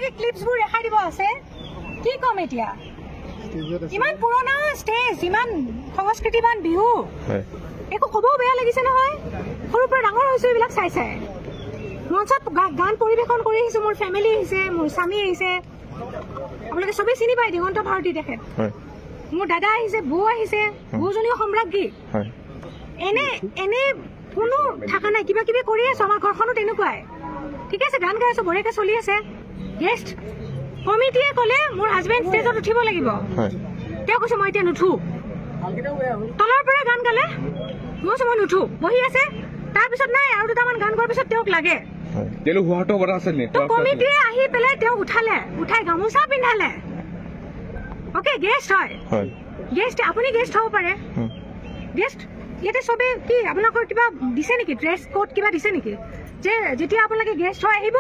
আপোনালোকে ক্লিপছবোৰ দেখাই দিব আছে কি কম এতিয়া ইমান পুৰণা ষ্টেজ ইমান সংস্কৃতিবান বিহু একো ক'বও বেয়া লাগিছে নহয় সৰুৰ পৰা ডাঙৰ হৈছো এইবিলাক চাই চাই মঞ্চত গান পৰিৱেশন কৰি আহিছো মোৰ ফেমিলি আহিছে মোৰ স্বামী আহিছে আপোনালোকে চবেই চিনি পায় দিগন্ত ভাৰতী তেখেত মোৰ দাদা আহিছে বৌ আহিছে বৌজনীও সম্ৰাজ্ঞী এনে এনে কোনো থাকা নাই কিবা কিবি কৰি আছো আমাৰ ঘৰখনো তেনেকুৱাই ঠিক আছে গান গাই আছো বঢ়িয়াকে চলি আছে গেষ্ট কমিটিয়ে ক'লে মোৰ হাজবেণ্ড ষ্টেজত উঠিব লাগিব তেওঁ কৈছে মই এতিয়া নুঠো তলৰ পৰা গান গালে মই কৈছো মই নুঠো বহি আছে তাৰপিছত নাই আৰু দুটামান গান গোৱাৰ পিছত তেওঁক লাগে কমিটিয়ে আহি পেলাই তেওঁক উঠালে উঠাই গামোচা পিন্ধালে অকে গেষ্ট হয় গেষ্ট আপুনি গেষ্ট হ'ব পাৰে গেষ্ট ইয়াতে চবে কি আপোনালোকৰ কিবা দিছে নেকি ড্ৰেছ কোড কিবা দিছে নেকি যে যেতিয়া আপোনালোকে গেষ্ট হয় আহিব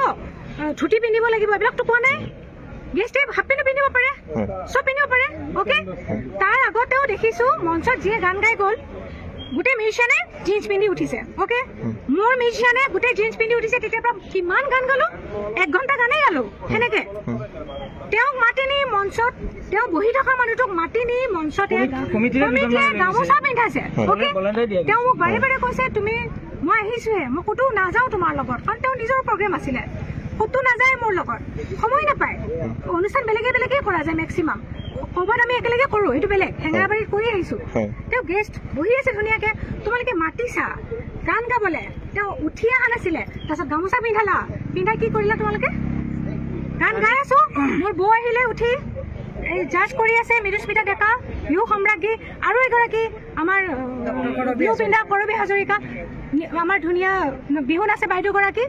ধুতি পিন্ধিব লাগিব এইবিলাকতো কোৱা নাই গেষ্টে হাফ পেণ্ট পিন্ধিব পাৰে চব পিন্ধিব পাৰে অকে তাৰ আগতেও দেখিছো মঞ্চত যিয়ে গান গাই গ'ল গোটেই মিউজিচিয়ানে জিন্স পিন্ধি উঠিছে অকে মোৰ মিউজিচিয়ানে গোটেই জিন্স পিন্ধি উঠিছে তেতিয়াৰ পৰা কিমান গান গালো 1 ঘণ্টা গানেই গালো সেনেকে তেওঁক মাতি নি মঞ্চত তেওঁ বহি থকা মানুহটোক মাতি নি মঞ্চতে কমিটিয়ে গামোচা পিন্ধাইছে অকে তেওঁ মোক বাৰে বাৰে কৈছে তুমি মই আহিছোহে মই ক'তো নাযাওঁ তোমাৰ লগত কাৰণ তেওঁ নিজৰ প্ৰগ্ৰেম আছিলে ক'তো নাযায় মোৰ লগত সময় নাপায় অনুষ্ঠান বেলেগে বেলেগে কৰা যায় মেক্সিমাম ক'ৰবাত আমি একেলগে কৰো এইটো বেলেগ হেঙেৰাবাৰীত কৰি আহিছো তেওঁ গেষ্ট বহি আছে ধুনীয়াকে তোমালোকে মাতিছা গান গাবলে তেওঁ উঠি অহা নাছিলে তাৰপিছত গামোচা পিন্ধালা পিন্ধাই কি কৰিলা তোমালোকে গান গাই আছো মোৰ বৌ আহিলে উঠি এই জাজ কৰি আছে মৃদুস্মিতা ডেকা বিহু সম্ৰাজ্ঞী আৰু এগৰাকী আমাৰ বিহু পিন্ধা কৰবী হাজৰিকা আমাৰ ধুনীয়া বিহু নাচে বাইদেউগৰাকী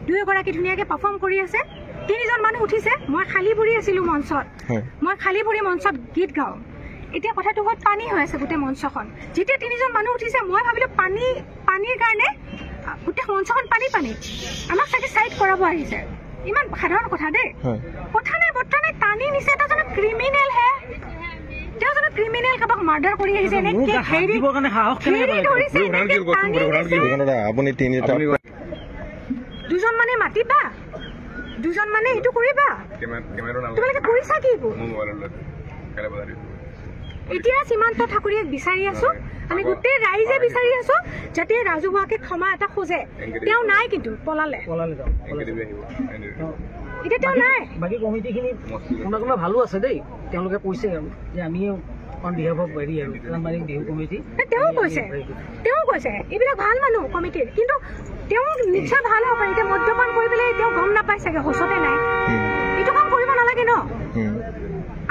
দুয়োগৰাকী ধুনীয়াকে পাৰফৰ্ম কৰি আছে 3জন মানুহ উঠিছে মই খালী ভৰি আছিলো মঞ্চত মই খালী ভৰি মঞ্চত গীত গাওঁ এতিয়া কথাটো হ'ল পানী হৈ আছে গোটেই মঞ্চখন যেতিয়া 3জন মানুহ উঠিছে মই ভাবিলো পানীৰ কাৰণে গোটেই মঞ্চখন পানী আমাক চাগে চাইড কৰাব আহিছে ইমান সাধাৰণ কথা দেই কথা নাই বৰ্তা নাই টানি নিছে এটা জানো ক্ৰিমিনেল হে তেওঁ জানো ক্ৰিমিনেল কাবাক মাৰ্ডাৰ কৰি আহিছে নে কি হেৰি আপুনি 2জন মানে মাতিবা 2জন মানে এইটো কৰিবা তোমালোকে কৰিছা কি এতিয়া সীমান্ত ঠাকুৰীয়াক বিচাৰি আছো আমি গোটেই ৰাইজে বিচাৰি আছো যাতে ৰাজহুৱাকে ক্ষমা এটা খোজে তেওঁ নাই কিন্তু পলালে এতিয়া তেওঁ নাই বাকী কমিটিখিনি কোনোবা ভালো আছে দেই তেওঁলোকে কৈছে যে আমি অন বিহেভ অফ হেৰি আৰু বিহু কমিটি তেওঁ কৈছে এইবিলাক ভাল মানুহ কমিটিৰ কিন্তু তেওঁ নিশ্চয় ভাল হ'ব পাৰে এতিয়া মদ্যপান কৰি পেলাই তেওঁ গম নাপাই চাগে হোচতে নাই এইটো কাম কৰিব নালাগে ন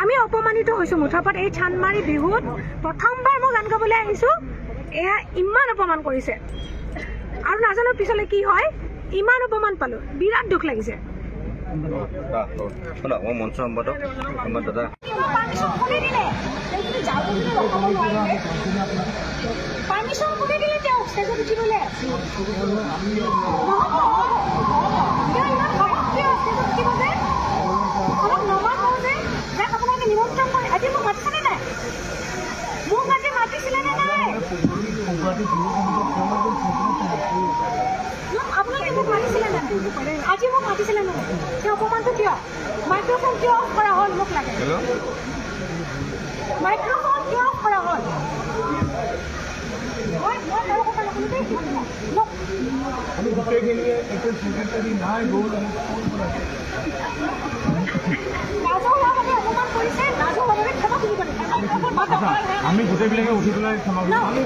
আমি অপমানিত হৈছো মুঠাপাত এই চানমাৰী বিহুত প্ৰথমবাৰ মই গান গাবলৈ আহিছো এয়া ইমান অপমান কৰিছে আৰু নাজানো পিছলৈ কি হয় ইমান অপমান পালো বিৰাট দুখ লাগিছে মঞ্চ সম্পাদক আমাৰ দাদা পাৰ্মিশ্যন কোনে দিলে তেওঁ ষ্টেজত উঠিবলৈ আপোনালোকে নিমন্ত্ৰণ কৰে আজি মোক মাতিছেনে নাই মোক আজি মাতিছিলে নে নাই আপোনালোকে মোক মাতিছিলে নাই আজি মোক মাতিছিলে নাই সেই অপমানটো কিয় মাইক্ৰফোন কিয় অফ কৰা হ'ল মোক লাগে মাইক্ৰফোন কিয় অফ কৰা হ'ল আমি গোটেইবিলাকে উঠি পেলাই ক্ষমা আমি